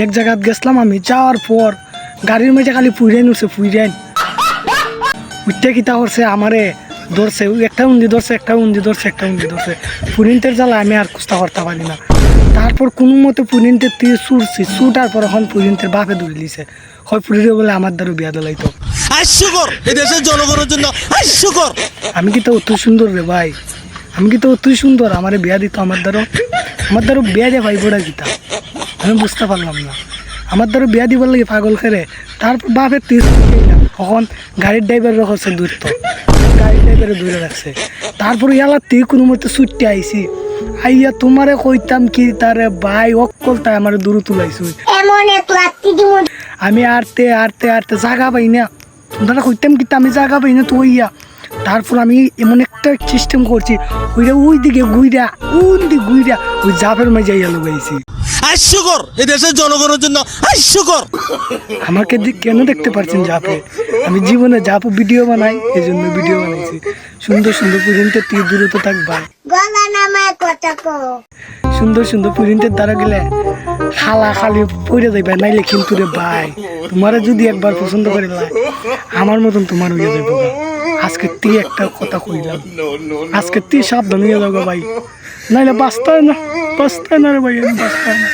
এক জায়গাত গেছিলাম আমি, যাওয়ার পর গাড়ির মধ্যে খালি ফুইরেন উঠছে উঠতে কিতা করছে আমারে ধরছে, একটা উন্দি ধরছে পুরিনটের জ্বালা আমি আর কুস্তা করতে পারি না। তারপর কোনো মতে পুরিনটের তীর ছুটছি, ছুটার পর এখন পুরিনটের বাপে ধরে লিছে, হয় পুরিরে বলে আমার দ্বারা বিয়া দিলাইতো। হাস্যকর, এই দেশের জনগণের জন্য হাস্যকর। আমি কি তো অত সুন্দর রে ভাই, আমি কি তো অতই সুন্দর আমারে বিয়া দিত আমার দ্বারা বিয়া দিয়ে ভাই বোড়া গীতা, আমি বুঝতে পারলাম না। আমার দ্বারা বিয়া দিবার লাগে পাগল খেরে। তারপর বাপের তীর তখন গাড়ির ড্রাইভার হচ্ছে দূরত, গাড়ির ড্রাইভারে দূরে রাখছে। তারপর ইয়ালা তুই কোনো মতো ছুটতে আইসি, আইয়া তোমারে কইতাম কি তারে ভাই অকল তাই আমার দূরে তুলাইছি। আমি আরতে জাগা পাই না, তোমরা কইতাম কি আমি জাগা পাই না তো ইয়া। তারপর আমি এমন একটা সিস্টেম করছি, ওই দিকে গুইরা ওই জাফের মাঝে ইয়া লগাইছি। হাস্যকর, এই দেশের জনগণের জন্য হাস্যকর। আমাকে কেন দেখতে পারছেন জাফে? আমি জীবনে জাফ ভিডিও বানাই, এই জন্য ভিডিও বানাইছি। সুন্দর প্রিন্টের তীর দূরত্ব থাকবা, সুন্দর প্রিন্টের দ্বারা গেলে খালি পড়ে যাইবা, নাইলে কিন্তু রে ভাই তোমারে যদি একবার পছন্দ করে লাই আমার মতন তোমার হয়ে যাবো। আজকে তুই একটা কথা কইলাম, আজকে তুই সাবধান হয়ে যাবো ভাই, নাইলে বাঁচতে না রে ভাই, আমি বাঁচতে না।